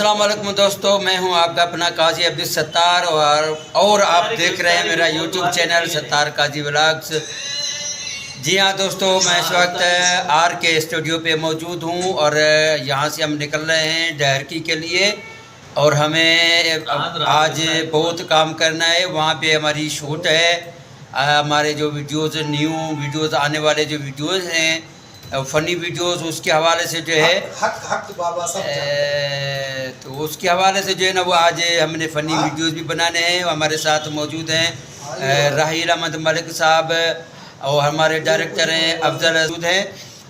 अस्सलाम वालेकुम दोस्तों, मैं हूं आपका अपना काजी अब्दुल सत्तार और आप देख रहे हैं मेरा यूट्यूब चैनल सत्तार काजी व्लॉग्स। जी हाँ दोस्तों, मैं इस वक्त आर के स्टूडियो पे मौजूद हूं और यहां से हम निकल रहे हैं डहरकी के लिए और हमें आज बहुत काम करना है। वहां पे हमारी शूट है, हमारे जो न्यू वीडियोज़ आने वाले जो वीडियोज़ हैं फ़नी वीडियोस, उसके हवाले से जो है हक बाबा सब तो उसके हवाले से जो है ना वो आज हमने फ़नी वीडियोस भी बनाने हैं। हमारे साथ मौजूद हैं राहील अहमद मलिक साहब और हमारे डायरेक्टर हैं अफजल मसूद हैं।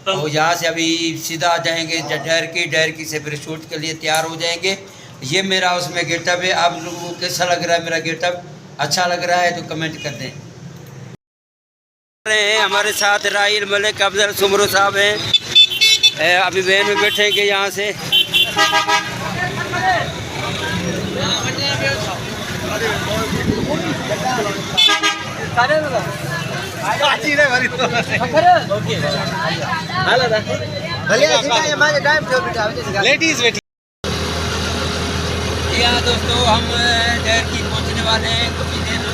और यहाँ से अभी सीधा आ जाएंगे डहरकी से फिर शूट के लिए तैयार हो जाएंगे। ये मेरा उसमें गेटअप है। आप लोगों को कैसा लग रहा है मेरा गेटअप? अच्छा लग रहा है तो कमेंट कर दें। हमारे साथ राहील मलिक अफजल सुमरो साहब हैं, अभी वैन में बैठेंगे यहाँ से। यहाँ दोस्तों हम डहरकी पहुँचने वाले हैं कुछ देर